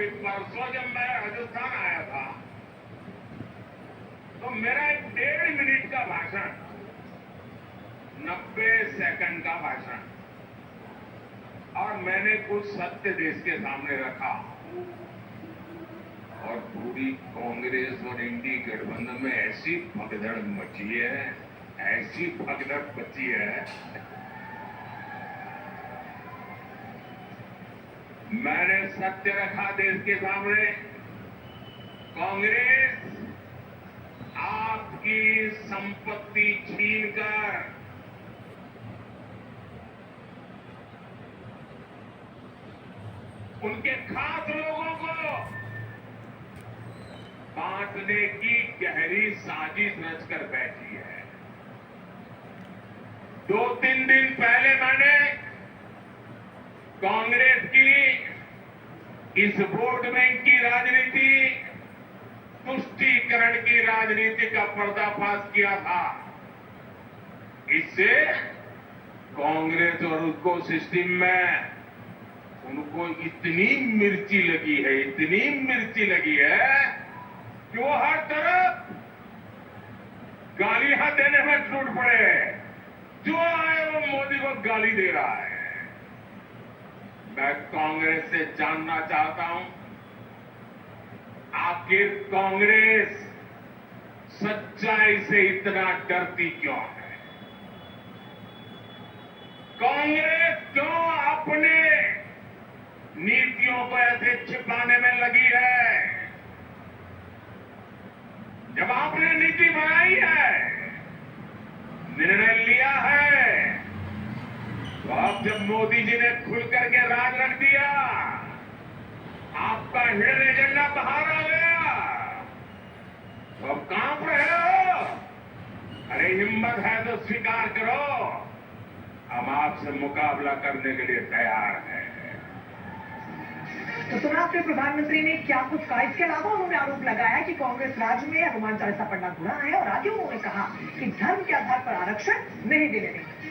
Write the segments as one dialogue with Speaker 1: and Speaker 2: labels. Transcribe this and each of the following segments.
Speaker 1: अभी परसों जब मैं राजस्थान आया था तो मेरा एक 1.5 मिनट का भाषण 90 सेकंड का भाषण और मैंने कुछ सत्य देश के सामने रखा और पूरी कांग्रेस और इंडी गठबंधन में ऐसी भगदड़ मची है, ऐसी भगदड़ मची है। मैंने सत्य रखा देश के सामने। कांग्रेस आपकी संपत्ति छीनकर उनके खास लोगों को बांटने की गहरी साजिश रचकर बैठी है। 2-3 दिन पहले मैंने कांग्रेस की इस वोट बैंक की राजनीति, तुष्टीकरण की राजनीति का पर्दाफाश किया था। इससे कांग्रेस और उसको सिस्टम में उनको इतनी मिर्ची लगी है, इतनी मिर्ची लगी है कि वो हर तरफ गालियां देने में टूट पड़े। जो आए वो मोदी को गाली दे रहा है। मैं कांग्रेस से जानना चाहता हूं, आखिर कांग्रेस सच्चाई से इतना डरती क्यों है? कांग्रेस क्यों अपने नीतियों को ऐसे छिपाने में लगी है? जब आपने नीति बनाई है, निर्णय लिया है, तो अब जब मोदी जी ने खुल करके राज रख दिया, आपका हिडन एजेंडा बाहर आ गया, तो अब कांप रहे हो? अरे हिम्मत है तो स्वीकार करो, हम आपसे मुकाबला करने के लिए तैयार हैं।
Speaker 2: तो सुना आपने प्रधानमंत्री ने क्या कुछ कहा। इसके अलावा उन्होंने आरोप लगाया कि कांग्रेस राज में हनुमान चालीसा पढ़ना गुनाह है और आगे उन्होंने कहा कि धर्म के आधार पर आरक्षण नहीं देने देंगे।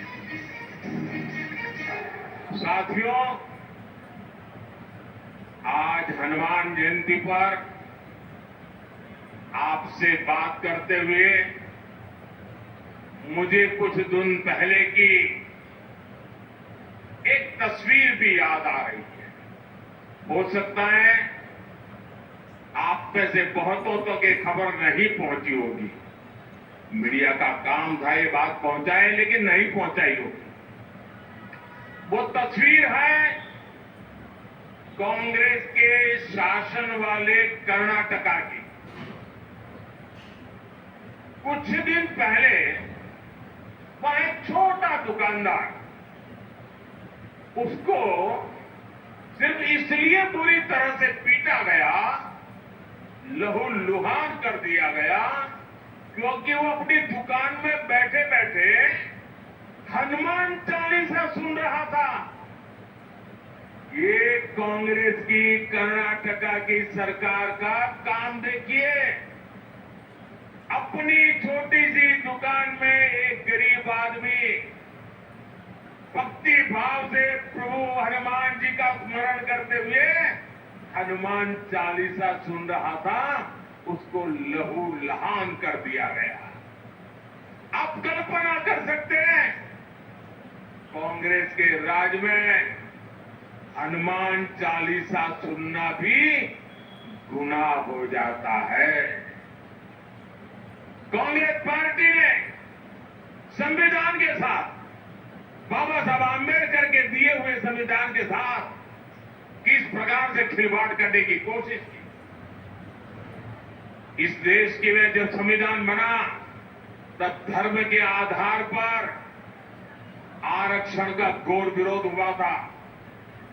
Speaker 1: साथियों, आज हनुमान जयंती पर आपसे बात करते हुए मुझे कुछ दिन पहले की एक तस्वीर भी याद आ रही है। हो सकता है आप में से बहुतों तक ये खबर नहीं पहुंची होगी। मीडिया का काम था ये बात पहुंचाए, लेकिन नहीं पहुंचाई होगी। वो तस्वीर है कांग्रेस के शासन वाले कर्नाटका की। कुछ दिन पहले वहां एक छोटा दुकानदार, उसको सिर्फ इसलिए बुरी तरह से पीटा गया, लहूलुहान कर दिया गया, क्योंकि वो अपनी दुकान में बैठे बैठे हनुमान चालीसा सुन रहा था। ये कांग्रेस की कर्नाटका की सरकार का काम देखिए। अपनी छोटी सी दुकान में एक गरीब आदमी भक्ति भाव से प्रभु हनुमान जी का स्मरण करते हुए हनुमान चालीसा सुन रहा था, उसको लहूलुहान कर दिया गया। आप कल्पना कर सकते हैं, कांग्रेस के राज में हनुमान चालीसा सुनना भी गुनाह हो जाता है। कांग्रेस पार्टी ने संविधान के साथ, बाबा साहब आंबेडकर के दिए हुए संविधान के साथ किस प्रकार से खिलवाड़ करने की कोशिश की। इस देश के लिए जब संविधान बना तब धर्म के आधार पर आरक्षण का घोर विरोध हुआ था,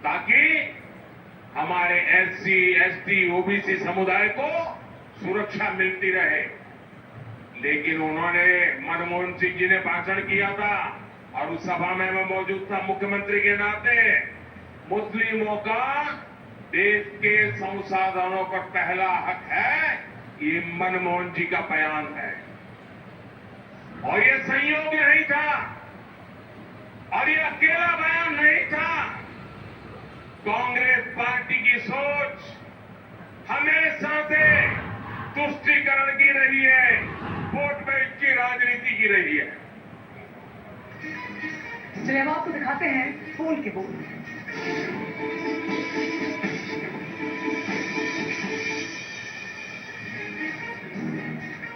Speaker 1: ताकि हमारे एससी, एसटी, ओबीसी समुदाय को सुरक्षा मिलती रहे। लेकिन उन्होंने, मनमोहन सिंह जी ने भाषण किया था और उस सभा में मैं मौजूद था मुख्यमंत्री के नाते, मुस्लिमों का देश के संसाधनों पर पहला हक है, ये मनमोहन जी का बयान है। और ये संयोग नहीं था और ये अकेला बयान नहीं था। कांग्रेस पार्टी की सोच सांसें तुष्टीकरण की रही है, वोट बैंक की राजनीति की रही है।
Speaker 2: चलिए अब आपको दिखाते हैं पोल के बोल।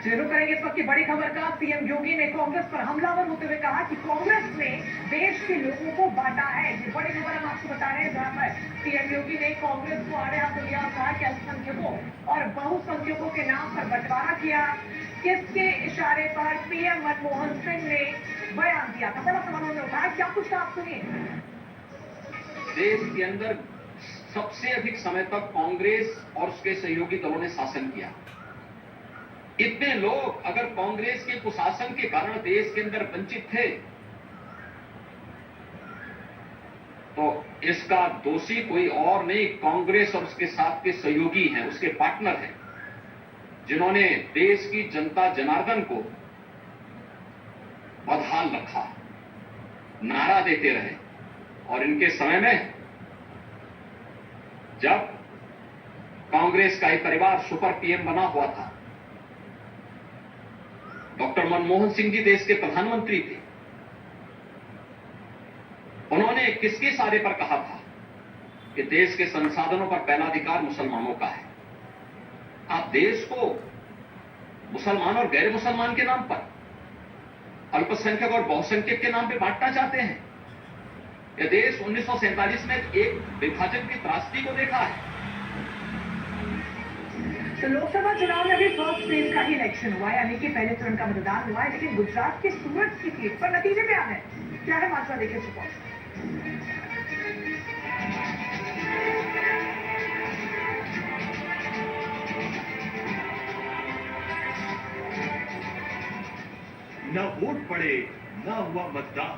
Speaker 2: शुरू करेंगे इस वक्त की बड़ी खबर का। सीएम योगी ने कांग्रेस पर हमलावर होते हुए कहा कि कांग्रेस ने देश के लोगों को बांटा है। ये बड़ी खबर हम आपको बता रहे हैं, जहां पर सीएम योगी ने कांग्रेस को आड़े हाथों लिया और कहा कि अल्पसंख्यकों और बहुसंख्यकों के नाम पर बंटवारा किया। किसके इशारे पर पीएम मनमोहन सिंह ने बयान दिया था? बड़ा सवाल उन्होंने उठाया, क्या कुछ आप सुनिए।
Speaker 3: देश के अंदर सबसे अधिक समय तक कांग्रेस और उसके सहयोगी दलों ने शासन किया। इतने लोग अगर कांग्रेस के कुशासन के कारण देश के अंदर वंचित थे, तो इसका दोषी कोई और नहीं, कांग्रेस और उसके साथ के सहयोगी हैं, उसके पार्टनर हैं, जिन्होंने देश की जनता जनार्दन को बदहाल रखा, नारा देते रहे। और इनके समय में जब कांग्रेस का एक परिवार सुपर पीएम बना हुआ था, डॉक्टर मनमोहन सिंह जी देश के प्रधानमंत्री थे, उन्होंने किसके इशारे पर कहा था कि देश के संसाधनों पर पहला अधिकार मुसलमानों का है। आप देश को मुसलमान और गैर मुसलमान के नाम पर, अल्पसंख्यक और बहुसंख्यक के नाम पर बांटना चाहते हैं। यह देश 1947 में एक विभाजन की त्रासदी को देखा है।
Speaker 2: तो लोकसभा चुनाव में अभी फर्स्ट फेज का ही इलेक्शन हुआ है, यानी कि पहले चरण का मतदान हुआ है, लेकिन गुजरात के सूरत की सीट पर नतीजे में आ गए। क्या है मात्रा, देखिए रिपोर्ट।
Speaker 4: न वोट पड़े, न हुआ मतदान।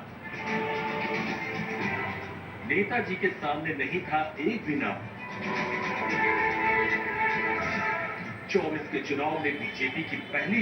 Speaker 4: नेताजी के सामने नहीं था एक भी नाम। 24 के चुनाव में बीजेपी की पहली